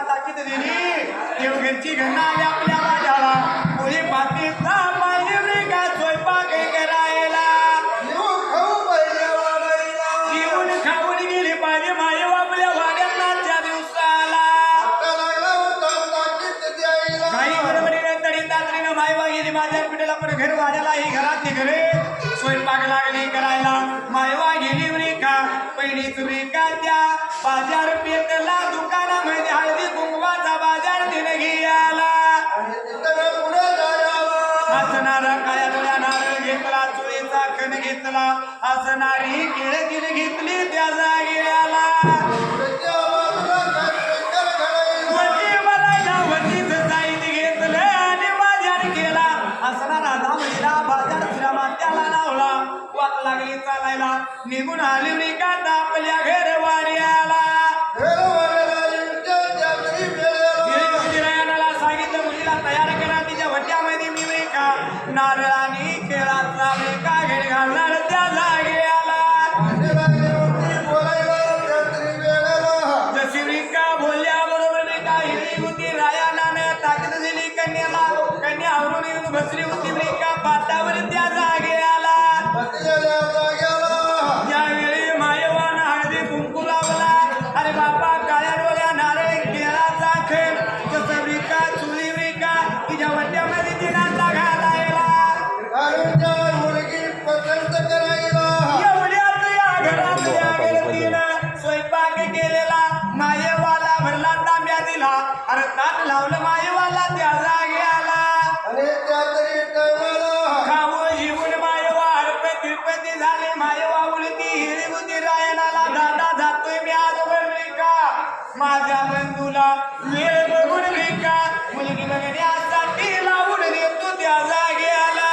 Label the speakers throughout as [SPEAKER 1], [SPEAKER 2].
[SPEAKER 1] ताकीद दिली देवघरची घटना आली आपल्या माझ्याला कोणी बाकीत ना पाहिजे रे का स्वयंपाक करायला जेवून खाऊन गेली पाहिजे माय आपल्या वाड्यांना त्या दिवसाला काही बरोबरीने तडी तातडीनं मायवा गेली माझ्या पिढीला पण घर वाड्याला ही घरातली घरे स्वयंपाक लागली करायला मायवा गेली रे का पहिलीच रे का त्या बाजार पेटला दुकानामध्ये हळदी कुंकवाचा बाजार दिन घ्यायला हसणारा काळ्या डोळ्या नारळ घेतला चुळीचा खण घेतला हसणारी केळकीन घेतली त्या जागेला वती बलायला वतीच साहित्य घेतलं आणि बाजार केला हसणारा धामणीला बाजार श्रामा त्याला लावला वाट लागली चालायला निघून आली रे का आपल्या घरवाड्याला सांगितलं मुलीला तयार करा तिच्या वट्यामध्ये मी रेखा नारळाने केळाचा रेखा घेर घालणार त्या जागेला जशी रेखा बोलल्याबरोबर रेखा हिरी होती रायाने ताकद दिली कन्याला कन्या आवरून येऊन बसली होती रेखा पाटावर त्या जागेला यावेळी मायवान हळदी कुंकू लावला अरे बाबा काळ्या डोळ्या नारळ केळाचा खेळ जसं रेखा चुली रेखा तिच्या वट्यामध्ये दिनाचा घालायला एवढ्यात या घरातल्या गर्दीनं स्वयंपाक केलेला मायेवाला भरला तांब्या दिला अरे ताट लावलं मायेवाला त्या जाग्याला खाऊ जीवन मायवा हरपे तिरपती झाले मायवा उलटी हिरी होती रायनाला दादा जातोय मी आजवर रेखा माझ्या बंधूला वेळ बघून रेखा मुलगी बघण्यासाठी लावून देतो त्या जागेला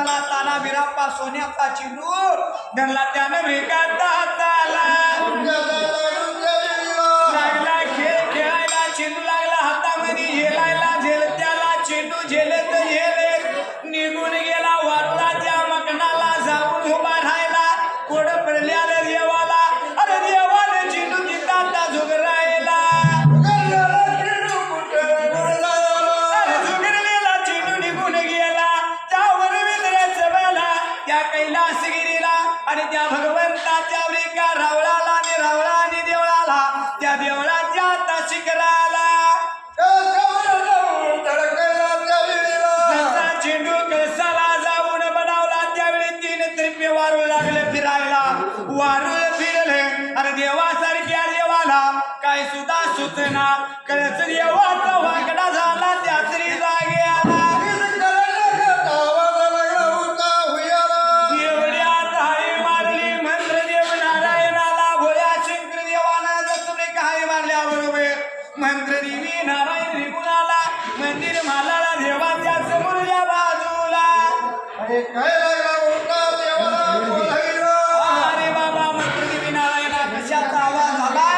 [SPEAKER 1] झाला ताना बिराप्पा सोन्याचा चिंडू धरला त्यानं भिकाता हाताला लागला खेळ खेळायला चेंडू लागला हातामध्ये झेलायला झेल त्याला चेंडू झेलत झेलत निघून गेला वारुळाच्या मकणाला जाऊन उभा राहिला कोड पडल्याला देवाला अरे देवाला चेंडू तिथं झुगरायला झुगरलेला चेंडू निघून गेला त्यावर विंद्राचं बेला त्या कैलासगिरीला आणि त्या भगवंताच्या वृका रावळाला आणि रावळा आणि देवळाला त्या देवळाच्या आता शिखराला चेंडू कळसाला जाऊन बनवला त्यावेळी 3 त्रिप्य वारुळ लागले फिरायला वारुळ फिरले आणि देवासारख्या देवाला काय सुद्धा सुचना कळस देवाचा वाकडा झाला त्या तरी जागे आला एवढ्यात हाय मारली मंत्रदेव नारायणाला भोळ्या शंकर देवानं जसं काय मारल्याबरोबर मंत्रदेवी नारायण निघून आला मंदिर मालाला देवाच्या समोरच्या बाजूला अरे बाबा मंत्रदेवी नारायणा कशाचा आवाज आला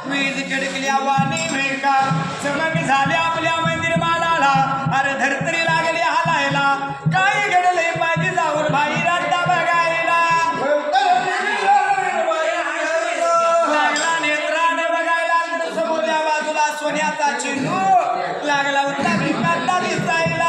[SPEAKER 1] वीज कडकल्या वाणी मेका चमक झाले आपल्या मंदिर मालाला अरे धरतरी लागले हालायला काही घडले पाहिजे जाऊन बाहेर आता बघायला लागला नेत्राने बघायला समोरच्या बाजूला सोन्याचा चेंडू लागला उत्ता भिकाता दिसायला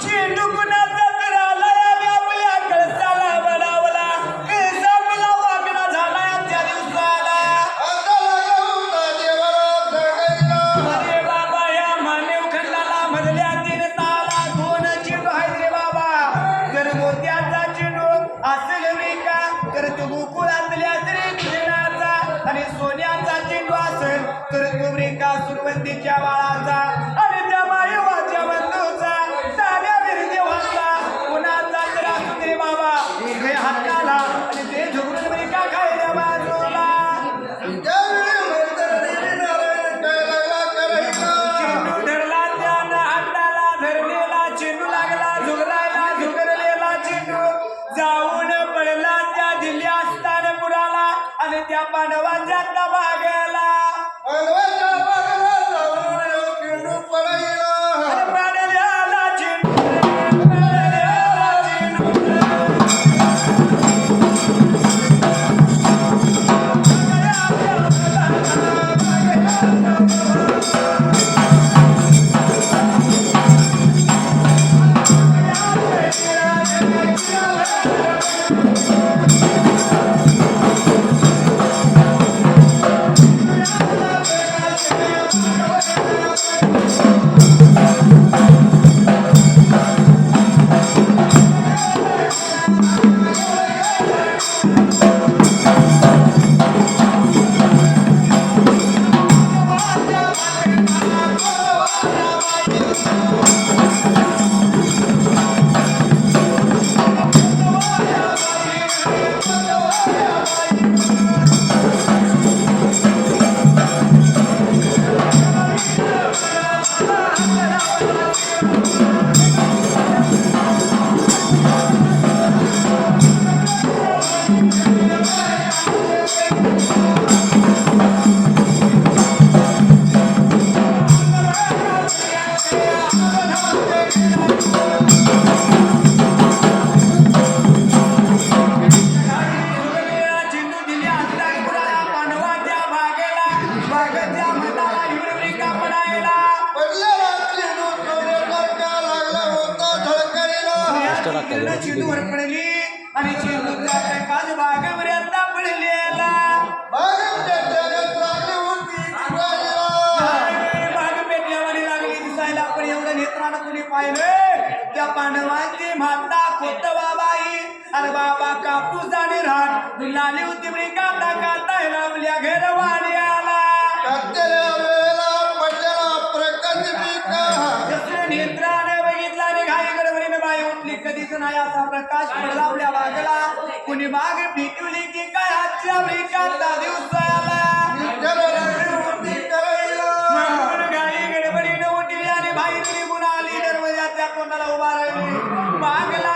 [SPEAKER 1] चेंडू कुणाचा तर आला आपल्या कळसाला बनावला कळसा आपला वाकडा झाला त्या दिवसाला अरे बाबा या मानव खंडाला मधल्या 3 ताला 2 चेंडू आहेत रे बाबा जर मोत्याचा चेंडू असेल का तर तो गोकुळातल्या श्रीकृष्णाचा आणि सोन्याचा चेंडू असेल तर तो रेखा सुरवंतीच्या बाळाचा आणि त्या मायवाच्या बंधूचा साध्या देवाचा कुणाचा तर असू दे बाबा हे हाताला आणि ते झुकून रेखा खायला बाजूला चेंडू धरला त्यानं हाताला धरलेला चेंडू लागला झुगरायला झुगरलेला चेंडू जाऊन पडला त्या दिल्ल्या स्थानपुराला आणि त्या पांडवांच्या भागाला पाडल्याला चेंडू पाडल्याला चेंडू चेंडूवर पडली आणि चेंडूचा प्रकाश बागेवर आता पडलेला बाग पेटल्यावानी लागली दिसायला पण एवढं नेत्रानं कुणी पाहिलं त्या पांडवांची माता खोतबाबाई अरे बाबा कापूस आणि रान लाली होती बरी काटा काटायला आपल्या घरवाणी आला नेत्राने बघितला आणि घाई गडबडीने बाई उठली कधीच नाही असा प्रकाश पडला आपल्या बागेला कुणी बाग पिटवली की काय आजच्या ब्रेकाचा दिवस आला घाई गडबडीने उठली तोंडाला उभा राहिली मागला